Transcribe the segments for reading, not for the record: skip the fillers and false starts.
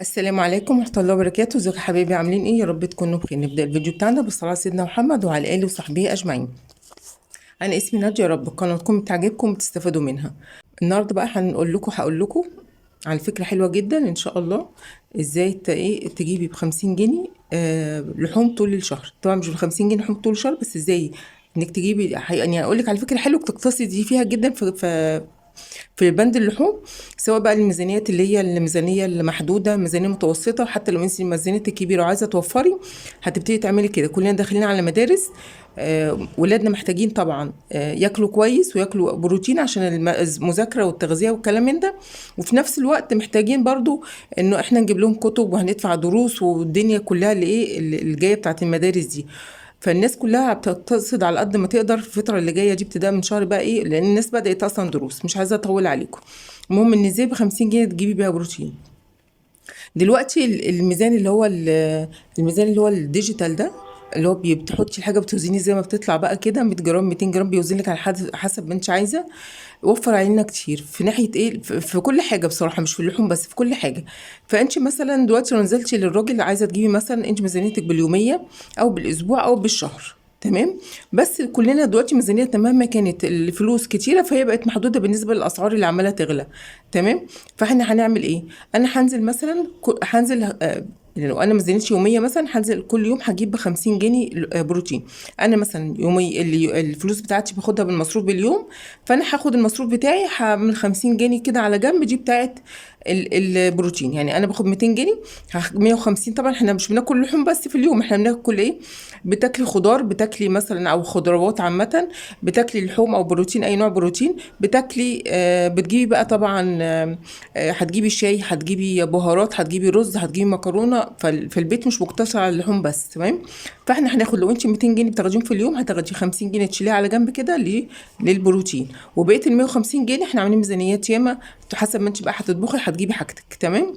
السلام عليكم ورحمة الله وبركاته. ازيكم يا حبايبي، عاملين ايه؟ يا رب تكونوا بخير. نبدأ الفيديو بتاعنا بالصلاة على سيدنا محمد وعلى آله وصحبه أجمعين. أنا اسمي نادية، يا رب قناتكم تعجبكم وتستفادوا منها. النهاردة بقى هقول لكم على فكرة حلوة جدا إن شاء الله. ازاي تجيبي ب50 جنيه لحوم طول الشهر. طبعا مش ب50 جنيه لحوم طول الشهر، بس ازاي انك تجيبي، يعني اقول لك على فكرة حلوة تقتصدي فيها جدا في بند اللحوم. سواء بقى الميزانيات اللي هي الميزانيه المحدوده، ميزانيه متوسطه، حتى لو انت ميزانيتك كبيره وعايزه توفري هتبتدي تعملي كده. كلنا داخلين على مدارس، ولادنا محتاجين طبعا ياكلوا كويس وياكلوا بروتين عشان المذاكره والتغذيه والكلام من ده. وفي نفس الوقت محتاجين برضو انه احنا نجيب لهم كتب وهندفع دروس والدنيا كلها اللي جايه بتاعت المدارس دي. فالناس كلها بتقتصد على قد ما تقدر في الفتره اللي جايه دي، ابتداء من شهر بقى ايه، لان الناس بدات اصلا دروس. مش عايزه اطول عليكم. المهم ان ازاي ب50 جنيه تجيبي بيها بروتين. دلوقتي الميزان الميزان اللي هو الديجيتال ده، اللي هو بتحطي الحاجه بتوزني زي ما بتطلع بقى كده، 100 جرام 200 جرام، بيوزن لك على حسب ما انت عايزه. وفر علينا كتير في ناحيه ايه، في كل حاجه بصراحه، مش في اللحوم بس، في كل حاجه. فانت مثلا دلوقتي لو نزلتي للراجل عايزه تجيبي مثلا، انت ميزانيتك باليوميه او بالاسبوع او بالشهر، تمام. بس كلنا دلوقتي ميزانيتنا مهما كانت الفلوس كتيره فهي بقت محدوده بالنسبه للاسعار اللي عماله تغلى، تمام. فاحنا هنعمل ايه؟ انا هنزل مثلا، هنزل لو انا ميزانيتي يوميه مثلا، هنزل كل يوم هجيب ب50 جنيه بروتين. انا مثلا يومي الفلوس بتاعتي باخدها بالمصروف باليوم، فانا هاخد المصروف بتاعي هعمل 50 جنيه كده على جنب، دي بتاعت البروتين. يعني انا باخد 200 جنيه، 150. طبعا احنا مش بناكل لحوم بس في اليوم، احنا بناكل ايه؟ بتاكلي خضار، بتاكلي مثلا او خضروات عامه، بتاكلي لحوم او بروتين، اي نوع بروتين بتاكلي. بتجيبي بقى طبعا هتجيبي شاي، هتجيبي بهارات، هتجيبي رز، هتجيبي مكرونه. فالبيت مش مقتصر على اللحوم بس، تمام. فاحنا هناخد، لو انت 200 جنيه بتاخديهم في اليوم، هتاخدي 50 جنيه تشيليها على جنب كده للبروتين. وبقيه ال 150 جنيه احنا عاملين ميزانيات ياما، حسب ما انت بقى هتطبخي هتجيبي حاجتك، تمام.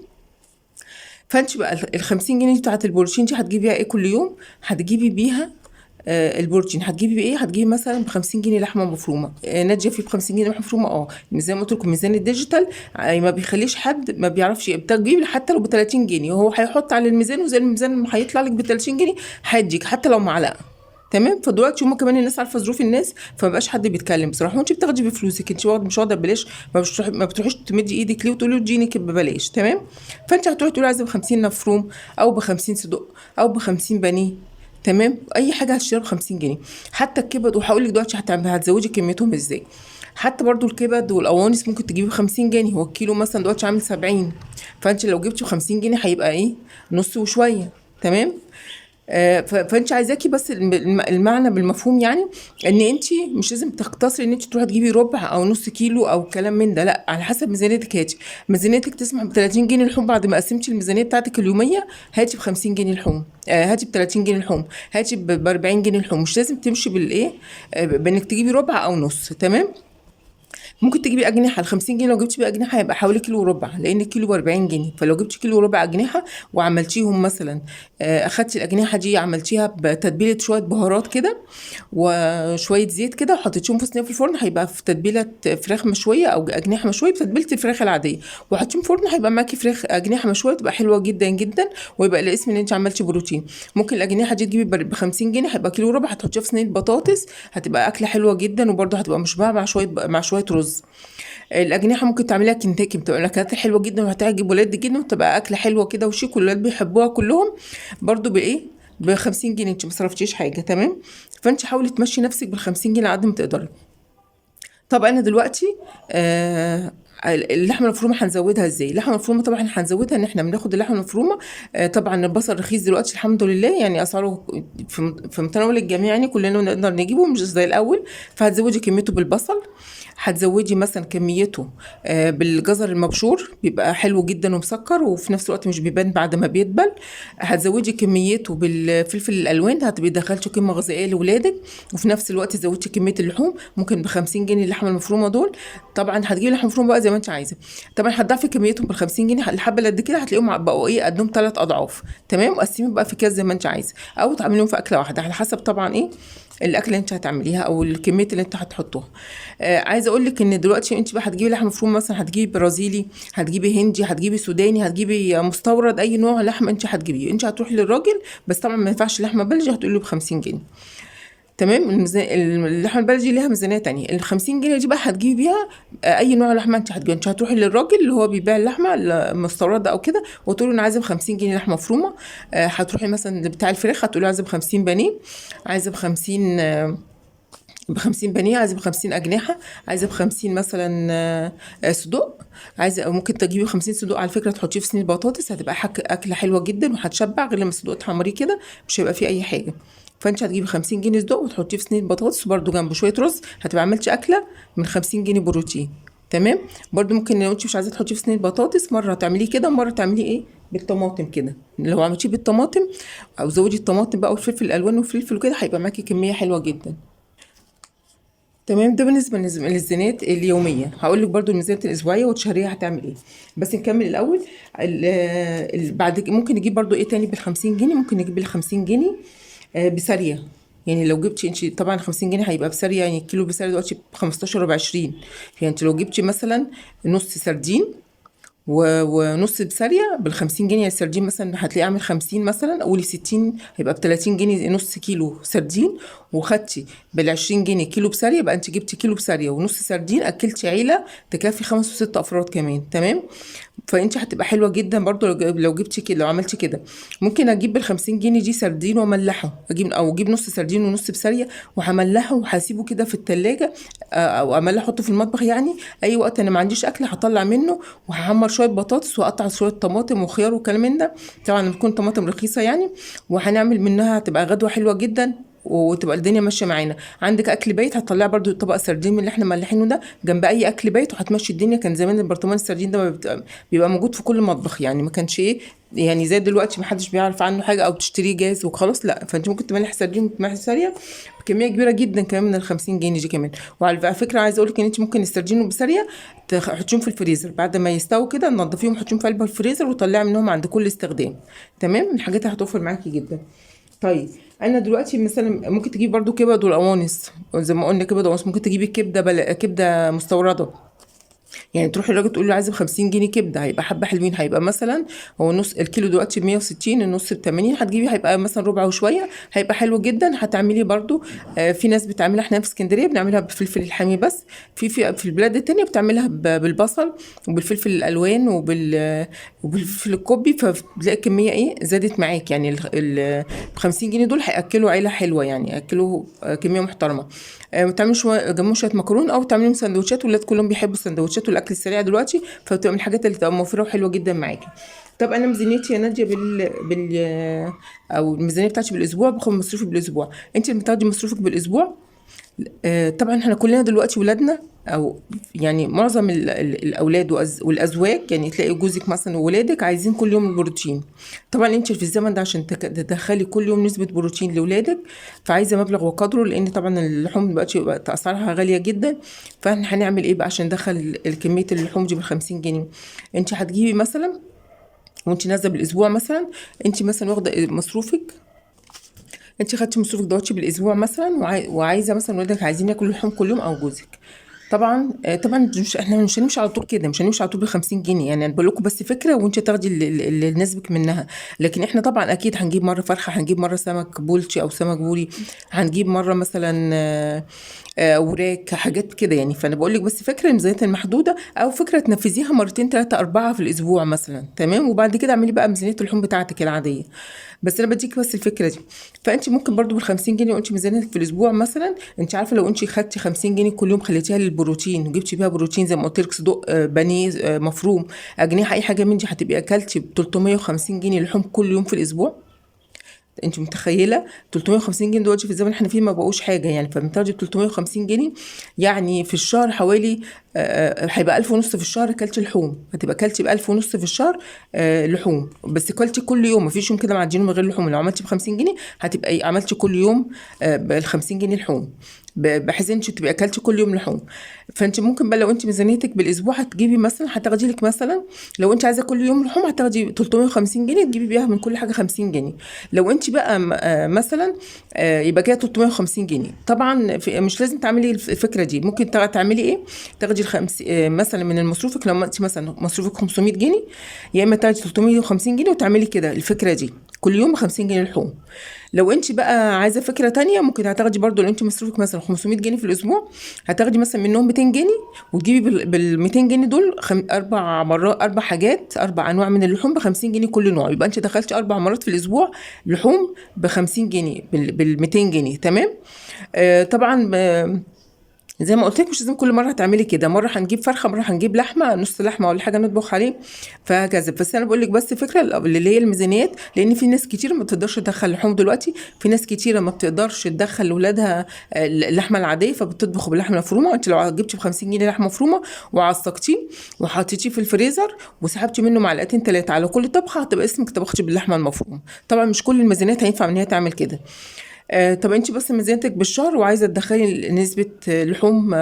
فانت بقى ال50 جنيه بتاعت البروتين دي هتجيبي بيها ايه كل يوم؟ هتجيبي بيها البروتين. هتجيبي بايه؟ هتجيبي مثلا ب50 جنيه لحمه مفرومه. ناديه في ب50 جنيه لحمه مفرومه. زي ما قلت لكم ميزان الديجيتال ما بيخليش حد ما بيعرفش. بتجيبي حتى لو ب30 جنيه، وهو هيحط على الميزان، وزي الميزان ما هيطلع لك ب30 جنيه هيديك حتى لو معلقه، تمام. فدلوقتي هما كمان الناس عارفه ظروف الناس، فما بقاش حد بيتكلم بصراحه. وانت بتاخدي بفلوسك، انت مش واخده ببلاش. ما بتروحيش تمدي ايدك ليه وتقولي اديني ببلاش، تمام. فانت هتروحي تقولي عايزه ب50 مفروم، او ب50 صدق، او ب50 بانيه، تمام. اي حاجه هتشتريها ب50 جنيه. حتى الكبد، وهقول لك دلوقتي هتزودي كميتهم ازاي. حتى برضو الكبد والقوانص ممكن تجيبي ب50 جنيه. هو الكيلو مثلا دلوقتي عامل 70، فانت لو جبتي ب50 جنيه هيبقى ايه؟ نص وشويه، تمام. فانت عايزاكي بس المعنى بالمفهوم، يعني ان انت مش لازم تختصري ان انت تروحي تجيبي ربع او نص كيلو او كلام من ده، لا، على حسب ميزانيتك. هاتي ميزانيتك تسمح ب30 جنيه لحوم، بعد ما قسمتي الميزانيه بتاعتك اليوميه هاتي ب50 جنيه لحوم، هاتي ب30 جنيه لحوم، هاتي ب40 جنيه لحوم. مش لازم تمشي بالايه، بانك تجيبي ربع او نص، تمام. ممكن تجيبي اجنحه. ال50 جنيه لو جبتي بقى اجنحه هيبقى حوالي كيلو وربع، لان الكيلو ب40 جنيه. فلو جبتي كيلو وربع اجنحه وعملتيهم مثلا، اخدتي الاجنحه دي عملتيها بتتبيله شويه بهارات كده وشويه زيت كده، وحطيتيهم في صينيه في الفرن، هيبقى في تتبيله فراخ مشويه او اجنحه مشويه بتتبيله الفراخ العاديه، وحطيهم في الفرن، هيبقى معاكي فراخ اجنحه مشويه، تبقى حلوه جدا جدا، ويبقى الاسم ان انت عملتي بروتين. ممكن الاجنحه دي تجيبي ب50 جنيه، هيبقى كيلو وربع، هتحطيها في صينيه بطاطس، هتبقى اكله حلوه جدا، وبرده هتبقى مشبعه مع شويه رز. الاجنحه ممكن تعمليها كنتاكي، بتبقى الاكلات حلوه جدا وهتعجب ولاد جدا، وتبقى اكله حلوه كده وشيك، والولاد بيحبوها كلهم. برضو بايه؟ ب50 جنيه انت ما صرفتيش حاجه، تمام. فانت حاولي تمشي نفسك بال50 جنيه على قد ما تقدري. طب انا دلوقتي اللحمه المفرومه هنزودها ازاي؟ اللحمه المفرومه طبعا هنزودها ان احنا بناخد اللحمه المفرومه. طبعا البصل رخيص دلوقتي الحمد لله، يعني اسعاره في متناول الجميع، يعني كلنا نقدر نجيبه مش زي الاول. فهتزودي كميته بالبصل، هتزودي مثلا كميته بالجزر المبشور، بيبقى حلو جدا ومسكر، وفي نفس الوقت مش بيبان بعد ما بيدبل. هتزودي كميته بالفلفل الالوان، هتبقي دخلتي قيمه غذائيه لاولادك، وفي نفس الوقت زودتي كميه اللحوم. ممكن ب50 جنيه اللحمه المفرومه دول. طبعا هتجيبي لحمه مفرومه بقى زي ما انت عايزه. طبعا هتضاعفي كميتهم بال50 جنيه، الحبه اللي قد كده هتلاقيهم بقوا ايه، قدهم 3 اضعاف، تمام. وقسمي بقى في كاس زي ما انت عايزه، او تعمليهم في اكله واحده على حسب طبعا ايه الاكله اللي انت هتعمليها او الكميه اللي انت هتحطوها. عايزه عايزه اقول لك ان دلوقتي انت بقى هتجيبي لحمه مفرومه، مثلا هتجيبي برازيلي، هتجيبي هندي، هتجيبي سوداني، هتجيبي مستورد، اي نوع لحمه انت هتجيبيه، انت هتروحي للراجل، بس طبعا ما ينفعش لحمه بلجي، هتقولي له ب 50 جنيه. تمام. اللحمه البلدي ليها ميزانيه تانية. ال 50 جنيه دي بقى هتجيبي بيها اي نوع لحمه انت هتجيبي. انت هتروحي للراجل اللي هو بيبيع اللحمه المستورده او كده، وتقولي له انا عايزه ب 50 جنيه لحمه مفرومه. هتروحي مثلا بتاع الفراخ، هتقولي له عايزه ب 50 بانيه، عايزه ب 50 ب50 بانيه، عايزه ب50 اجنحه، عايزه ب50 مثلا صدوق، عايزه، أو ممكن تجيبي 50 صدوق على فكره تحطيه في صينيه بطاطس، هتبقى اكله حلوه جدا وهتشبع، غير لما الصدوق تحمريه كده مش هيبقى فيه اي حاجه. فانت هتجيبي 50 جنيه صدوق وتحطيه في صينيه بطاطس، وبرده جنبه شويه رز، هتبقى عملتي اكله من 50 جنيه بروتين. تمام. برده ممكن لو انت مش عايزه تحطيه في صينيه بطاطس، مره تعمليه كده ومره تعمليه ايه بالطماطم كده. لو عملتيه بالطماطم او زودي الطماطم بقى والفلفل الالوان والفلفل وكده، هيبقى معاكي كميه حلوه جدا. تمام. ده بالنسبه للميزانيات اليوميه. هقول لك برده الميزانيات الاسبوعيه والشهريه هتعمل ايه. بس نكمل الاول. بعد ممكن نجيب برده ايه تاني بال50 جنيه. ممكن نجيب بال50 جنيه بساريه. يعني لو جبتي انت طبعا 50 جنيه هيبقى بساريه، يعني الكيلو بساريه دلوقتي ب 15 وب 20. يعني انت لو جبتي مثلا نص سردين ونص بسارية بال50 جنيه، يعني السردين مثلا هتلاقيه عامل 50 مثلا، قولي 60، هيبقى ب30 جنيه نص كيلو سردين. وخدتي بال20 جنيه كيلو بسارية، يبقى انت جبتي كيلو بسارية ونص سردين، اكلتي عيلة تكفي 5 و6 افراد كمان. تمام. فانت هتبقى حلوه جدا برضو لو جبتي كده، لو عملتي كده. ممكن اجيب بال50 جنيه دي سردين واملحه، اجيب نص سردين ونص بساريه وهملحه وهسيبه كده في التلاجة. او املحه احطه في المطبخ يعني. اي وقت انا ما عنديش اكل هطلع منه وهحمر شويه بطاطس واقطع شويه طماطم وخيار وكلام من ده، طبعا بتكون طماطم رخيصه يعني. وهنعمل منها هتبقى غدوه حلوه جدا، وتبقى الدنيا ماشيه معانا. عندك اكل بيت هتطلعي برضو طبق سردين من اللي احنا ملحينه ده جنب اي اكل بيت، وهتمشي الدنيا. كان زمان البرطمان السردين ده بيبقى موجود في كل مطبخ، يعني ما كانش ايه يعني زي دلوقتي ما حدش بيعرف عنه حاجه او تشتريه جاهز وخلاص. لا، فانت ممكن تملح سردين وتملحي ساريه بكميه كبيره جدا كمان من ال50 جنيه دي كمان. وعلى فكره عايزه اقول لك ان انت ممكن السردين وبساريه تحطيهم في الفريزر، بعد ما يستووا كده تنضفيهم وتحطيهم في قلب الفريزر وطلعي منهم عند كل استخدام. تمام. الحاجات هتوفر معاكي جدا. طيب انا دلوقتي مثلا ممكن تجيبي برضو كبد والقوانص، زي ما قلنا كبد وقوانص. ممكن تجيبي كبده مستورده، يعني تروحي الراجل تقول له عايزه ب50 جنيه كبده، هيبقى حبه حلوين. هيبقى مثلا هو نص الكيلو دلوقتي ب160، النص ب80، هتجيبي هيبقى مثلا ربع وشويه، هيبقى حلو جدا. هتعملي برضو في ناس بتعملها، احنا في اسكندريه بنعملها بالفلفل الحامي بس. في البلاد التانية بتعملها بالبصل وبالفلفل الالوان وبالفلفل الكوبي، فبتلاقي الكميه ايه زادت معاك. يعني ال 50 جنيه دول هياكلوا عيله حلوه، يعني ياكلوا كميه محترمه. تعملوا شويه جنبهم شويه مكرونه، او تعملوا سندوتشات. ولاد كلهم بيحبوا السندوتشات والاكل السريع دلوقتي، فبتبقى من الحاجات اللي تبقى موفره وحلوه جدا معاكي. طب انا ميزانيتي يا ناديه او الميزانيه بتاعتي بالاسبوع، باخد مصروفي بالاسبوع. انت اللي بتاخدي مصروفك بالاسبوع. طبعا احنا كلنا دلوقتي ولادنا، او يعني معظم الاولاد والازواج، يعني تلاقي جوزك مثلا وولادك عايزين كل يوم البروتين. طبعا انت في الزمن ده عشان تدخلي كل يوم نسبه بروتين لاولادك، فعايزه مبلغ وقدره، لان طبعا اللحوم بقت اسعارها غاليه جدا. فاحنا هنعمل ايه بقى عشان ندخل الكميه اللحوم دي ب50 جنيه. انت هتجيبي مثلا وانت نازله بالاسبوع، مثلا انت مثلا واخده مصروفك، انت خدتي مصروفك دلوقتي بالاسبوع مثلا، وعايزه مثلا ولادك عايزين ياكلوا لحوم كل يوم او جوزك. طبعا طبعا احنا مش هنمشي على طول كده، مش هنمشي على طول ب50 جنيه. يعني انا بقول لكم بس فكره وانت تاخدي اللي يناسبك منها. لكن احنا طبعا اكيد هنجيب مره فرخه، هنجيب مره سمك بولتي او سمك بوري، هنجيب مره مثلا وراك حاجات كده يعني. فانا بقول لك بس فكره الميزانيات المحدوده، او فكره تنفذيها مرتين ثلاثه اربعه في الاسبوع مثلا. تمام. وبعد كده اعملي بقى ميزانيه اللحوم بتاعتك العاديه. بس انا بديك بس الفكره دي. فانت ممكن برضو بال50 جنيه وانت ميزانيتك في الاسبوع مثلا، انت عارفه لو انت خدتي 50 جنيه كل يوم خليتيها للبروتين وجبتي بيها بروتين زي ما قلت لك، صدوق بانيه مفروم اجنحه اي حاجه من دي، هتبقي اكلتي ب 350 جنيه لحوم كل يوم في الاسبوع. انت متخيله 350 جنيه دلوقتي في الزمن اللي احنا فيه ما بقوش حاجه يعني. فبتاخدي ب 350 جنيه، يعني في الشهر حوالي هيبقى 1000 ونص في الشهر كلتي لحوم. هتبقى كلتي ب1000 ونص في الشهر لحوم، بس كلتي كل يوم، مفيش يوم كده معديين من غير لحوم. لو عملتي ب50 جنيه هتبقى عملتي كل يوم ب50 جنيه لحوم. بحيث انت تبقي اكلتي كل يوم لحوم. فانت ممكن بقى لو انت ميزانيتك بالاسبوع هتجيبي مثلا، هتاخدي لك مثلا لو انت عايزه كل يوم لحوم هتاخدي 350 جنيه، تجيبي بيها من كل حاجه 50 جنيه. لو انت بقى مثلا يبقى كده 350 جنيه. طبعا مش لازم تعملي الفكره دي، ممكن تعملي ايه، تاخدي مثلا من مصروفك، لو انت مثلا مصروفك 500 جنيه، يا اما تاخدي 350 جنيه وتعملي كده الفكره دي كل يوم 50 جنيه لحوم. لو انت بقى عايزه فكره تانية، ممكن هتاخدي برضو لو انت مصروفك مثلا 500 جنيه في الاسبوع، هتاخدي مثلا منهم 200 جنيه، وتجيبي بال 200 جنيه دول 4 مرات، 4 حاجات، 4 انواع من اللحوم ب 50 جنيه كل نوع، يبقى انت دخلتي 4 مرات في الاسبوع لحوم ب 50 جنيه بال 200 جنيه. تمام. طبعا زي ما قلت لك مش لازم كل مره تعملي كده، مره هنجيب فرخه، مره هنجيب لحمه، نص لحمه ولا حاجه نطبخ عليه، فهكذا. بس انا بقول لك بس فكره اللي هي الميزانيات، لان في ناس كتير ما بتقدرش تدخل لحوم دلوقتي، في ناس كتيره ما بتقدرش تدخل لاولادها اللحمه العاديه، فبتطبخ باللحمه المفرومه. انت لو جبتي ب 50 جنيه لحمه مفرومه وعصقتيه وحطيتيه في الفريزر وسحبتي منه معلقتين 3 على كل طبخه، هتبقى اسمك طبختي باللحمه المفرومه. طبعا مش كل الميزانيات هينفع ان هي تعمل كده. طب انت بس ميزانيتك بالشهر وعايزه تدخلي نسبه لحوم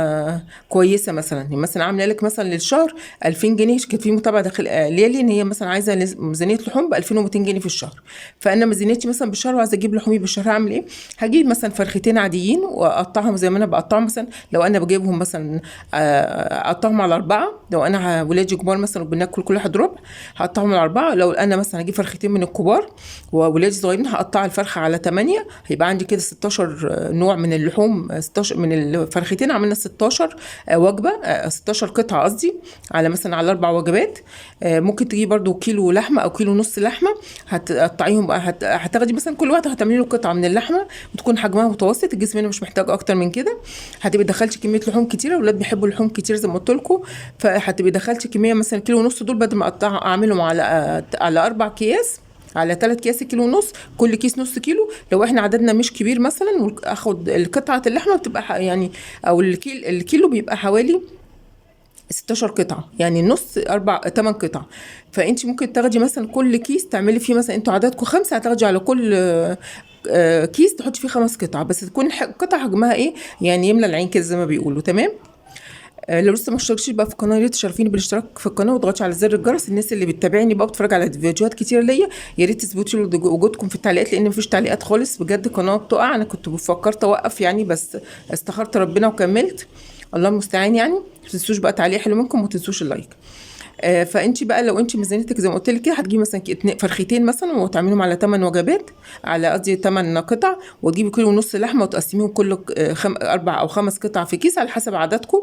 كويسه، مثلا يعني مثلا عامله لك مثلا للشهر 2000 جنيه، كانت في متابعه داخل ليالي ان هي مثلا عايزه ميزانيه لحوم ب 2200 جنيه في الشهر. فانا ميزانيتي مثلا بالشهر وعايزه اجيب لحومي بالشهر، هعمل ايه؟ هجيب مثلا فرختين عاديين واقطعهم زي ما انا بقطعهم، مثلا لو انا بجيبهم مثلا اقطعهم على 4، لو انا ولادي كبار مثلا وبناكل كل واحد ربع، هقطعهم على 4. لو انا مثلا هجيب فرختين من الكبار وولادي صغيرين، هقطع الفرخه على 8، هيبقى عندي كده 16 نوع من اللحوم، 16 من الفرختين عملنا 16 وجبه، 16 قطعه قصدي، على مثلا على 4 وجبات. ممكن تجيبي برضو كيلو لحمه او كيلو نص لحمه، هتقطعيهم بقى، هتاخدي مثلا كل واحده هتعملي له قطعه من اللحمه وتكون حجمها متوسط، الجسم منه مش محتاج اكتر من كده. هتبقي دخلتي كميه لحوم كتيره، الاولاد بيحبوا اللحوم كتير زي ما قلت لكم، فهتبقي دخلتي كميه مثلا كيلو ونص، دول بدل ما اعملهم على 4 اكياس، على 3 اكياس كيلو ونص، كل كيس نص كيلو. لو احنا عددنا مش كبير مثلا، واخد قطعه اللحمه بتبقى يعني، او الكيلو بيبقى حوالي 16 قطعه، يعني نص 8 قطع. فانت ممكن تاخدي مثلا كل كيس تعملي فيه، مثلا انتوا عددكم 5، هتاخدي على كل كيس تحطي فيه 5 قطع، بس تكون قطع حجمها ايه يعني يملى العين كده زي ما بيقولوا. تمام. لو لسه ما اشتركتيش بقى في القناه، يا ريت تشرفيني بالاشتراك في القناه وتضغطي على زر الجرس. الناس اللي بتتابعني بقى بتتفرج على فيديوهات كتير ليا، يا ريت تثبتوا وجودكم في التعليقات، لان مفيش تعليقات خالص بجد، القناه بتقع. انا كنت فكرت اوقف يعني، بس استخرت ربنا وكملت، الله المستعان يعني. ما تنسوش بقى تعليق حلو منكم، وما تنسوش اللايك. فانت بقى لو انت ميزانيتك زي ما قلت لك كده، هتجيبي مثلا فرختين مثلا وتعمليهم على 8 وجبات، على قصدي 8 قطع، وتجيبي كيلو ونص لحمه وتقسميهم كل 4 أو 5 قطع في كيس على حسب عددكم.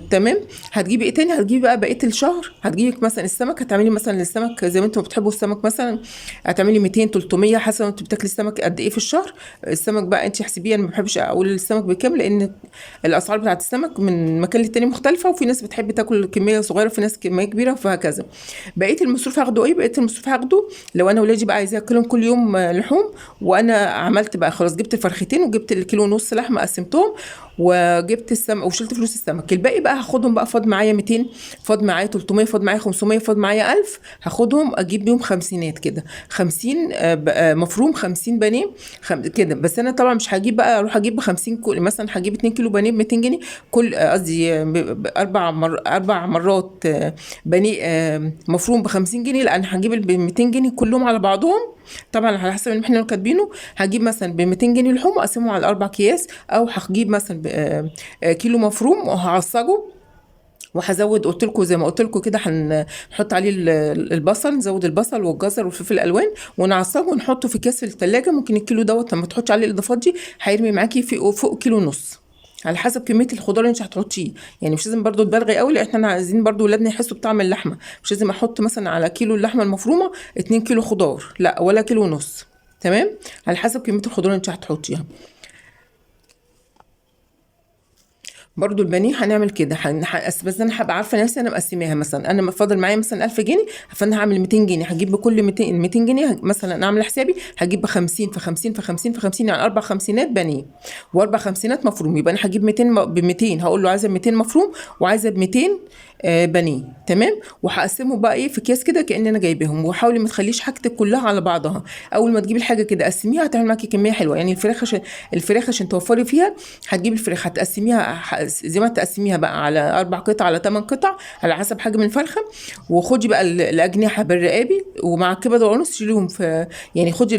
تمام. هتجيبي ايه تاني؟ هتجيبي بقى بقيه الشهر، هتجيبي مثلا السمك، هتعملي مثلا للسمك زي ما انتم بتحبوا السمك، مثلا هتعملي 200 300 حسب انتوا بتاكلي السمك قد ايه في الشهر. السمك بقى انت احسبيه، انا ما بحبش اقول السمك بكام، لان الاسعار بتاعت السمك من مكان للتاني مختلفه، وفي ناس بتحب تاكل كميه صغيره، في ناس كميه كبيره، فهكذا. بقيه المصروف هاخده ايه؟ بقيه المصروف هاخده لو انا ولادي بقى عايزه اكلهم كل يوم لحوم، وانا عملت بقى خلاص، جبت الفرختين وجبت الكيلو ونص لحمه قسمتهم وجبت السمك وشلت فلوس السمك، الباقي بقى هاخدهم بقى، فاض معايا 200، فاض معايا 300، فاض معايا 500، فاض معايا 1000، هاخدهم اجيب بيهم خمسينات كده، 50 مفروم، 50 بانيه كده. بس انا طبعا مش هجيب بقى اروح اجيب ب 50 مثلا هجيب 2 كيلو بانيه ب 200 جنيه، كل قصدي 4 مرات بانيه مفروم ب 50 جنيه، لان هجيب ال 200 جنيه كلهم على بعضهم، طبعا على حسب اللي احنا كاتبينه. هجيب مثلا ب 200 جنيه لحوم واقسمه على 4 اكياس، او هجيب مثلا كيلو مفروم وهعصجه، وهزود قلت لكم زي ما قلت لكم كده، هنحط عليه البصل، نزود البصل والجزر والفلفل الالوان ونعصجه ونحطه في اكياس في الثلاجه. ممكن الكيلو دوت لما تحطي عليه الاضافات دي هيرمي معاكي فوق كيلو ونص، على حسب كميه الخضار اللي انت هتحطيه. يعني مش لازم برضو تبالغي قوي، لان احنا عايزين برضو ولادنا يحسوا بطعم اللحمه، مش لازم احط مثلا على كيلو اللحمه المفرومه 2 كيلو خضار، لا، ولا كيلو ونص. تمام. على حسب كميه الخضار اللي انت هتحطيها. برضو البانيه هنعمل كده، بس انا هبقى عارفه نفسي انا مقسماها، مثلا انا فاضل معايا مثلا 1000 جنيه، فانا هعمل 200 جنيه، هجيب بكل 200 جنيه مثلا، اعمل حسابي هجيب ب 50 في 50 في 50 في 50، يعني 4 خمسينات بانيه و4 خمسينات مفروم، يبقى انا هجيب 200 ب 200، هقول له عايزه 200 مفروم وعايزه ب 200 بانيه. تمام. وهقسمه بقى ايه في اكياس كده كأن انا جايباهم. وحاولي ما تخليش حاجتك كلها على بعضها. اول ما تجيبي الحاجه كده قسميها، هتعمل معاكي كميه حلوه. يعني الفراخ عشان توفري فيها، هتجيبي الفراخ هتقسميها زي ما تقسميها بقى على 4 قطع على 8 قطع على حسب حجم الفرخه. وخدي بقى الاجنحه بالرقابي ومع الكبد والقوانص شيليهم في، يعني خدي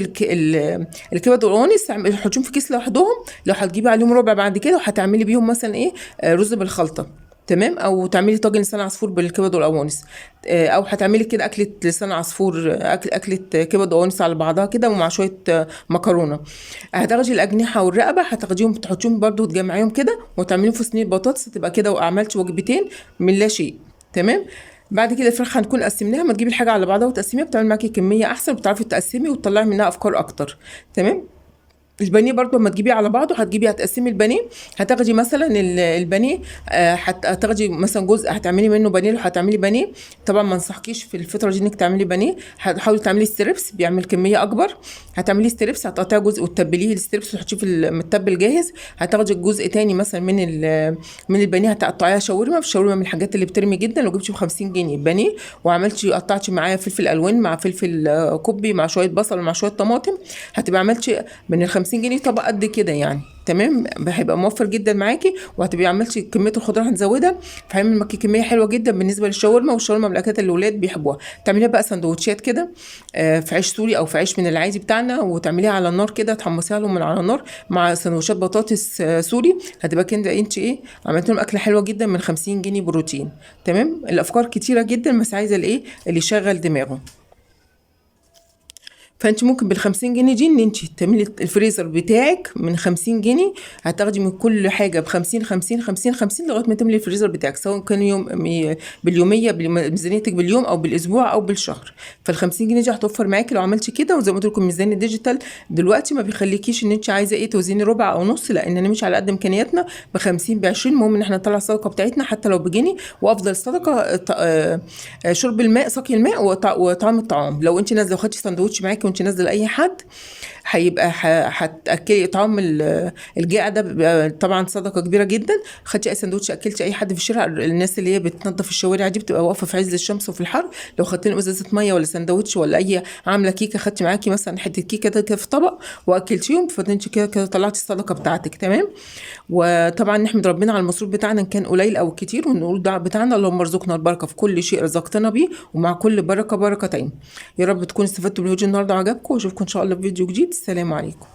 الكبد والقوانص حطيهم في كيس لوحدهم. لو هتجيبي عليهم ربع بعد كده وهتعملي بيهم مثلا ايه، رز بالخلطه. تمام. او تعملي طاجن لسان عصفور بالكبد والقوانص. او هتعملي كده اكله لسان عصفور، اكله كبد وقوانص على بعضها كده ومع شويه مكرونه. هتاخدي الاجنحه والرقبه هتاخديهم تحطيهم برده وتجمعيهم كده وتعمليهم في صينيه بطاطس، تبقى كده وعملتي وجبتين من لا شيء. تمام. بعد كده الفراخ هنكون قسمناها، ما تجيبي الحاجه على بعضها وتقسميها، بتعمل معاكي كميه احسن وبتعرفي تقسمي وتطلعي منها افكار اكتر. تمام. البانيه برضو لما تجيبيه على بعضه هتقسمي البانيه. هتاخدي مثلا البانيه، هتاخدي مثلا جزء هتعملي منه بانيه. لو هتعملي بانيه طبعا ما انصحكيش في الفتره دي انك تعملي بانيه، هتحاولي تعملي ستريبس بيعمل كميه اكبر. هتعملي ستريبس هتقطعي جزء وتتبليه الستريبس وتحطيه في المتبل جاهز. هتاخدي جزء تاني مثلا من البانيه هتقطعيها شاورما. في الشاورما من الحاجات اللي بترمي جدا. لو جبتي ب 50 جنيه بانيه وعملتي قطعتي معاه فلفل الوان مع فلفل كوبي مع شويه بصل مع شويه طماطم، هتبقى عملتي من ال 50 جنيه طبق قد كده يعني. تمام. هيبقى موفر جدا معاكي وهتبقي عملتي كميه الخضار هنزودها، فهيعمل معاكي كميه حلوه جدا بالنسبه للشاورما. والشاورما من الاكلات اللي الاولاد بيحبوها. تعمليها بقى سندوتشات كده في عيش سوري او في عيش من العادي بتاعنا، وتعمليها على النار كده تحمصيها لهم من على النار مع سندوتشات بطاطس سوري. هتبقى كده انت ايه، عملت لهم اكله حلوه جدا من 50 جنيه بروتين. تمام. الافكار كتيره جدا بس عايزه الايه اللي يشغل دماغه. فانت ممكن بال50 جنيه دي ان انت تعملي الفريزر بتاعك من 50 جنيه. هتاخدي من كل حاجه ب50 50 50 50 لغايه ما تملي الفريزر بتاعك، سواء كان يوم باليوميه بميزانيتك باليوم او بالاسبوع او بالشهر. فال50 جنيه دي هتوفر معاكي لو عملتي كده. وزي ما قلت لكم ميزان الديجيتال دلوقتي ما بيخليكيش ان انت عايزه ايه توزني ربع او نص، لان انا مش على قد امكانياتنا ب50 ب20. المهم ان احنا نطلع الصدقه بتاعتنا حتى لو بجنيه. وافضل صدقه شرب الماء، سقي الماء وطعام الطعام. لو انت نازله وخدتي سندوتش معاكي وانت نازله لاي حد، هيبقى هتاكلي طعام الجائع ده بيبقى طبعا صدقه كبيره جدا. خدتي اي سندوتش اكلتي اي حد في الشارع، الناس اللي هي بتنظف الشوارع دي بتبقى واقفه في عز الشمس وفي الحر، لو خدت لهم ازازه ميه ولا سندوتش ولا اي عامله كيكه، خدتي معاكي مثلا حته كيكه كده في طبق واكلتيهم، فانت كده كده طلعتي الصدقه بتاعتك. تمام. وطبعا نحمد ربنا على المصروف بتاعنا ان كان قليل او كتير، ونقول دعاء بتاعنا اللهم ارزقنا البركه في كل شيء رزقتنا بيه، ومع كل بركه بركتين. يا رب تكونوا استفدتوا بالفيديو النهارده وعجبكم، واشوفكم ان شاء الله في فيديو جديد. السلام عليكم.